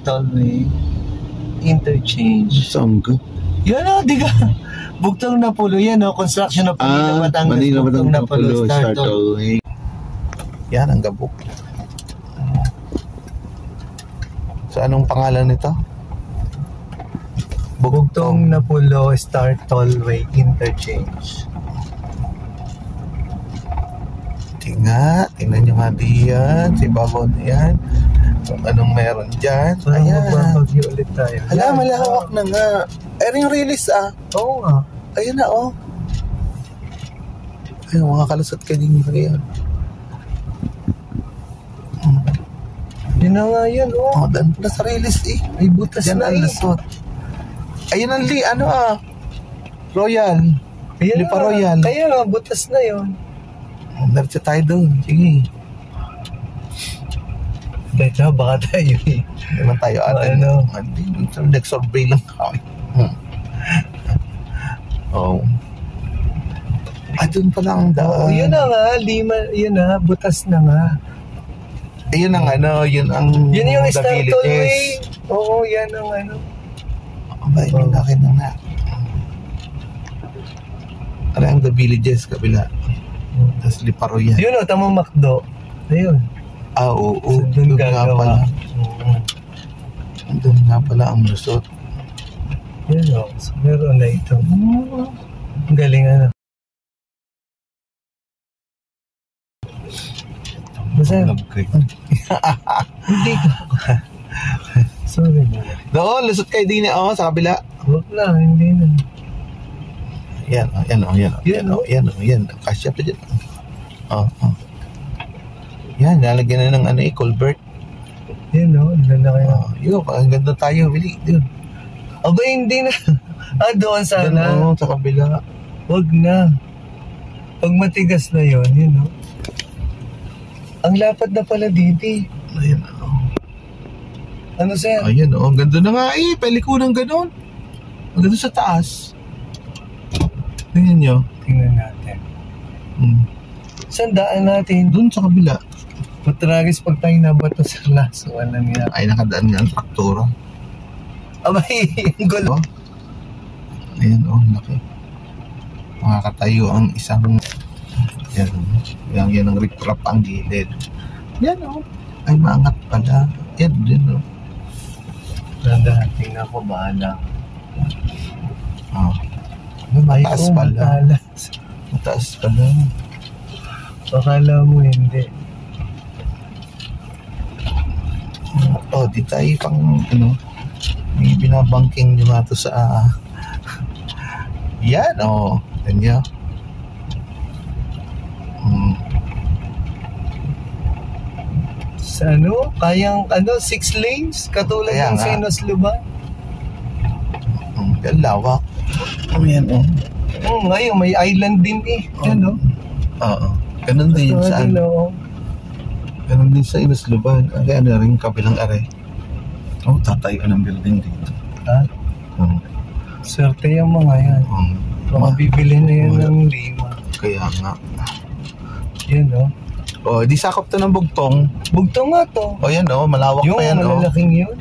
Tollway Interchange. Saan ka? Yan o, di ka. Bugtong na pulo yan o. Construction of Manila, Batangas. Manila, Bugtong na Batangas, pulo. Star Tollway. Yan ang gabok. So anong pangalan nito? Bugtong na pulo, Star Tollway Interchange. Tingnan nyo nga diyan. Si babaw na yan. Kung anong meron dyan. Ayan. Magbabagyo ulit tayo. Hala, malawak na nga. Ering release Oo nga. Ayun na Ayun, mga kalusot ka din yan. Yun na nga yan Dan pala sa release Ay butas yan na ang lusot. Ayun ang Royal. Ayun Lipa Royal. Kaya nga, butas na yun. Diretso tayo doon. Sige. Diretso, baka tayo Naman tayo atin. Nag-survey lang kami. Doon pala ang daan. Yun na nga, yun na, butas na nga. Yun ang yun yung The Star Villages. Tollway. Oo, yan ang Yung laki na nga. Ano ang The Villages, kabila. Tapos Lipa Royal. Yun tama McDo. Ayun. Oo. So, doon gagawa. Doon nga pala ang lusot. Yun so meron na ito. Ang galing Basta hindi ka. Sorry na. Doon, lusot kayo din sa kabila. Huwag na, hindi na. Yan. Kasya pa dyan. Yan, nalagyan na ng culvert. Yan lalaki na. Yun, ang ganda tayo, Willie. Doon. Aba, hindi na. Doon sana. Doon, sa kabila. Huwag na. Pag matigas na yun, Ang lapad na pala dito. Ayan, Ano sir? Ayan, ang ganda na nga Pelikunang ganon. Ang ganda sa taas. Tingnan nyo. Tingnan natin. Saan daan natin? Doon sa kabila. Matragis pag tayo nabato sa laso. Alam niya. Ay, nakadaan nga ang traktora. Abay, ang gulo. Ayan, laki. Makakatayo ang isang... Yan ang riprap ang gilid. Yan, Ay, maangat pala. Yan, din, Ganda, tingnan ko, bahala. Mataas pala. Mataas pala. Akala mo hindi. Di tayo pang, may binabangking nyo nga to sa... Yan, ganyan. Sa kayang 6 lanes? Katulad ng Sinus Luban? Yan, lawak. Yan, Ngayon, may island din Yan, Oo. Ganun din sa Ganun din sa Inusluban. Rin kabilang are. Tatayo ng building dito. Swerte yung mga yan. Mabibili na yan ng lima. Kaya nga. Yan, di sakop to ng bugtong. Bugtong nga to. Yan, malawak pa yan, Yung malalaking yun.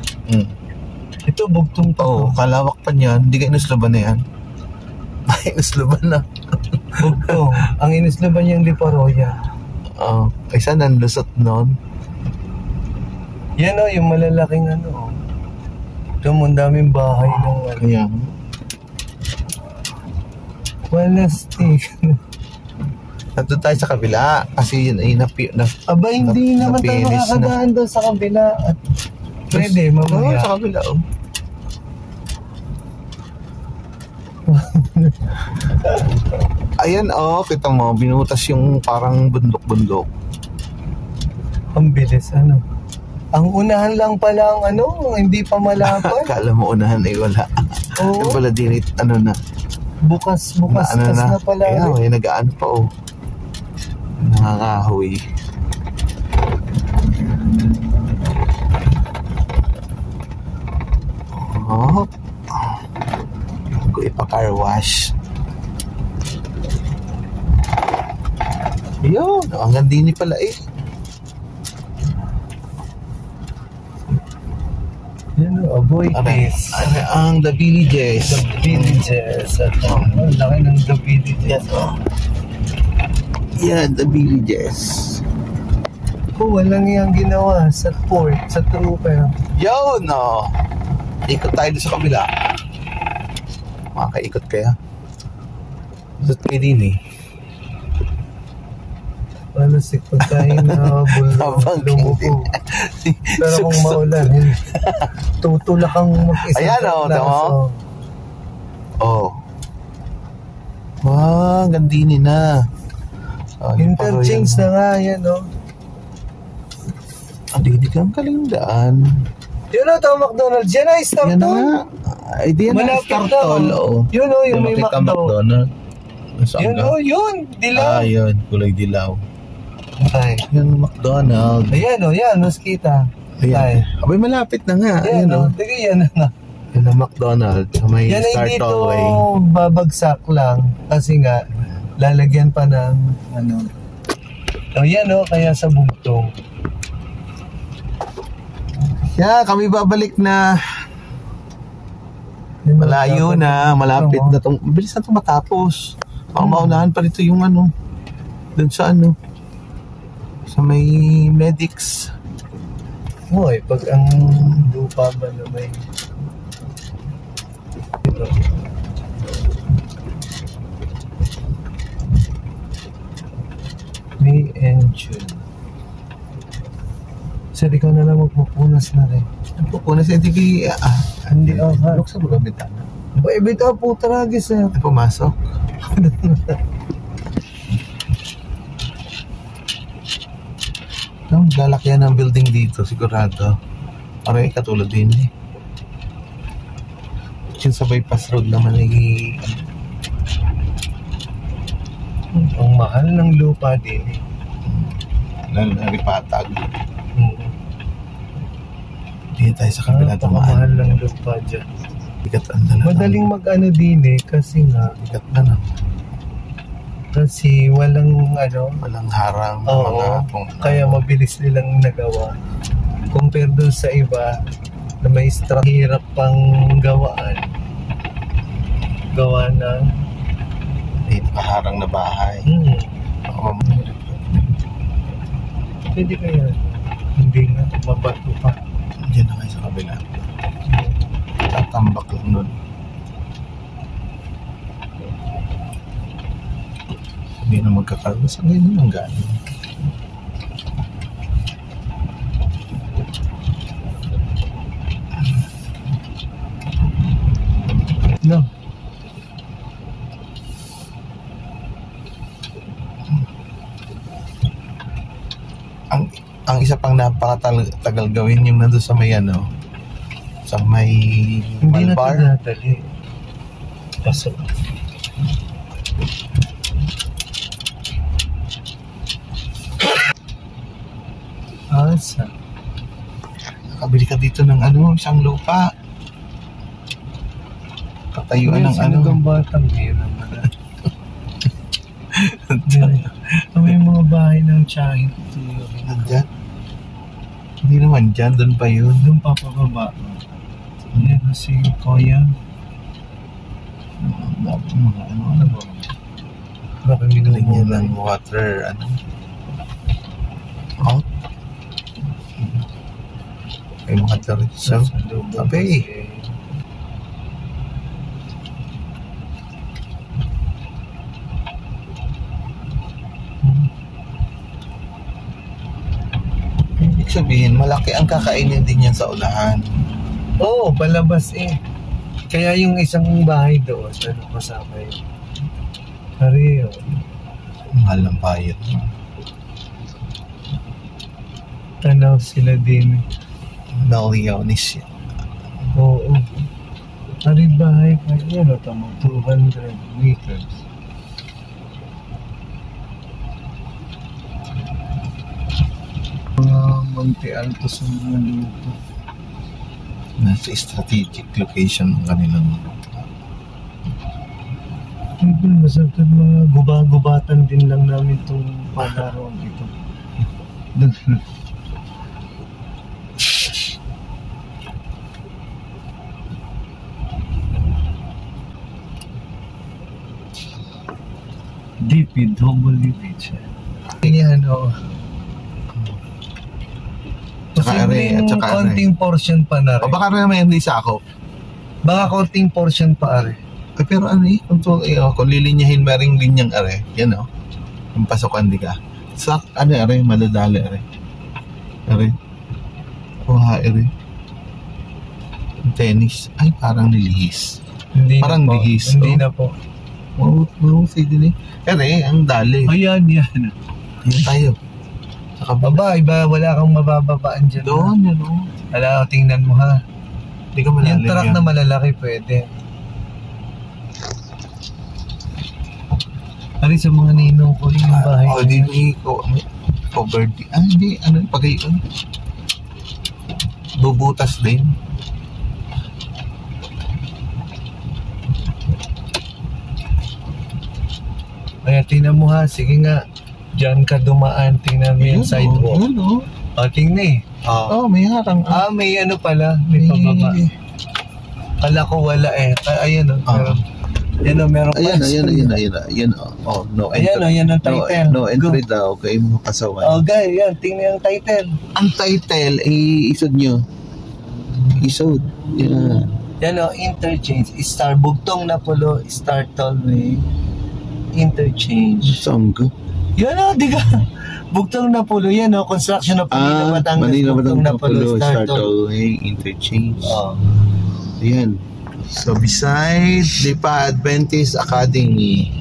Ito, bugtong to. Kalawak pa niyan. Hindi ka Inusluban na yan. Ay, Inusluban na. Bugtong. Ang Inusluban yung Lipa Royal. Ay, saan ang lusot nun? Yan, yung malalaking Ito, ang daming bahay ng Kaya wala stick. Nandun tayo sa kabila kasi yun ay Aba, hindi naman tayo makakadaan doon sa kabila. At pwede, mamaya. Sa kabila, Ayan, kita mo, binutas yung parang bundok-bundok. Ang bilis, Ang unahan lang pala ang hindi pa malapad. Akala mo unahan ay wala. Oo. Yung pala din, na. Bukas na pala. Kaya, may nag-ano pa, Nakakahoy. Ko ipa-car wash. Yun, ang gandini pala Yan o, avoid this. Ang The Villages. The Villages. Ang laki ng The Villages. Yan, The Villages. Walang yung ginawa sa port, sa trooper. Yo, no. Ikot tayo doon sa kabila. Makakaikot kaya? Ikot kayo din eh. Ano si pagkain na lumubo. Pero kung maulan, tutulak kang mag-isa. Ayan o, tama? Oh. Wow, gandini na. Interchange na nga, yan o. Hindi kang kalindaan. Yun o, ito McDonald's. Yan ay start Yan tol. na. Ay, di yan na start tol. Yun o, yung may McDonald's. Yun o, yun. Dilaw. Yun. Kulay dilaw. Ay. Yung McDonald's. Ayan o, yan. Mas kita. Ayan. Abay, malapit na nga. Ayan o. Sige, yan na. Yan ang McDonald's. May yan ay start dito tollway. babagsak lang. Kasi nga, lalagyan pa ng ano. O yan o, kaya sa bugtong. Yeah, kami babalik na. Malayo na, malapit na tong. Bilis na itong matapos. Maunahan pa rito yung ano. Doon sa ano. Sa may medics. Hoy, pag ang lupa ba na may ito. May engine. Sir, ikaw na lang magpupunas na rin. Pupunas yung TV. Hindi ako ha. Luksa mo gamit na. Ibig ka po taragi sir. Pumasok. Lalakyan ng building dito, sigurado. Aray, katulad din eh. Yung sa bypass road naman ay... Ang mahal ng lupa din eh. Lalo na ripatag. Dito tayo sa kabila tumaan. Mahal ng lupa dyan. Bigat ang dala. Madaling mag-ano din eh, kasi nga... Bigat na na. Kasi walang ano... Walang harang. Oo, kaya mabilis nilang nagawa. Compare dun sa iba na may hirap pang gawaan. Gawa ng... May nakaharang na bahay. Pwede kaya hindi nga mabato pa. Diyan na kayo sa kabila. Tatambak lang nun. Hindi na magkakaroon. Saan ngayon ang galing? No. Ang isa pang napakatagal gawin yung nandun sa may ano, sa may Hindi na Malbar. tinadali. Pasok. Asa? Nakabili ka dito ng ano, isang lupa. Katayuan ng ano. Ang batang hira naman. May mga bahay ng tsahin. Nandyan? Hindi naman dyan, doon pa yun. Doon pa pababa. Yan kasi Koya. Mga ano ba? Baka Lagyan ng water, ano? Out? May mga taritsa. Tabi. Ibig sabihin, malaki ang kakainin din yan sa ulahan. Oo, palabas eh. Kaya yung isang bahay doon, ano kasama yun? Hari yun. Mahal ng bayad. Tanaw sila din. Milyones yan. Oo. Hari bahay pa yun, tama, 200 meters. Mga Monte Alto sa mga lupa. Nasa strategic location ng kanilang Hindi, masarap mga gubatan din lang namin itong panaroon ito. lipid, humble lipid siya. Yan, oo. Tsaka are, at saka are. Konting portion pa na rin. O baka naman hindi sakop. Baka konting portion pa are. Ay, pero ano eh, kung lilinyahin mo rin linyang are, yan o. Yung pasukan di ka. Sak, ano are, madadali are. Are. Kuha are. Tennis. Ay, parang nilihis. Hindi parang na po. lihis. Hindi na po. Mahusay din eh. Are, ang dali. Ayan, yan. Yan tayo. Saka Baba, iba, wala kang mabababaan dyan. doon, yun o. Wala, tingnan mo ha. Hindi ka malalim Yung truck yan. na malalaki pwede. Ari sa mga ninong ko yung bahay. Oh, di may covered. Ah, hindi. Ano, pagayon. Bubutas din. Kaya tingnan mo ha, sige nga. Diyan ka dumaan, tingnan mo yung sidewalk. Yun o. O, tingnan eh. Oh, may harang. May ano pala, may pababa. Kala ko wala eh. Ayan o, meron. Ayan o, meron pa. Ayan. Oh, no Ayan o, yan ang title. No entry daw, kay mga kasawan. Oh, guys, yan, tingnan yung title. Ang title, isod nyo. Isod. Yan. Yan o, interchange. Star Bugtong Napolo, Star Tollway, interchange. Saan ka? Yan o, di ka. Bugtong Napolo, yan o, construction of Manila, Batangas, Manila, Bugtong Napolo, Star Tollway, interchange. Oh. Ayan. So, beside Lipa Adventist Academy.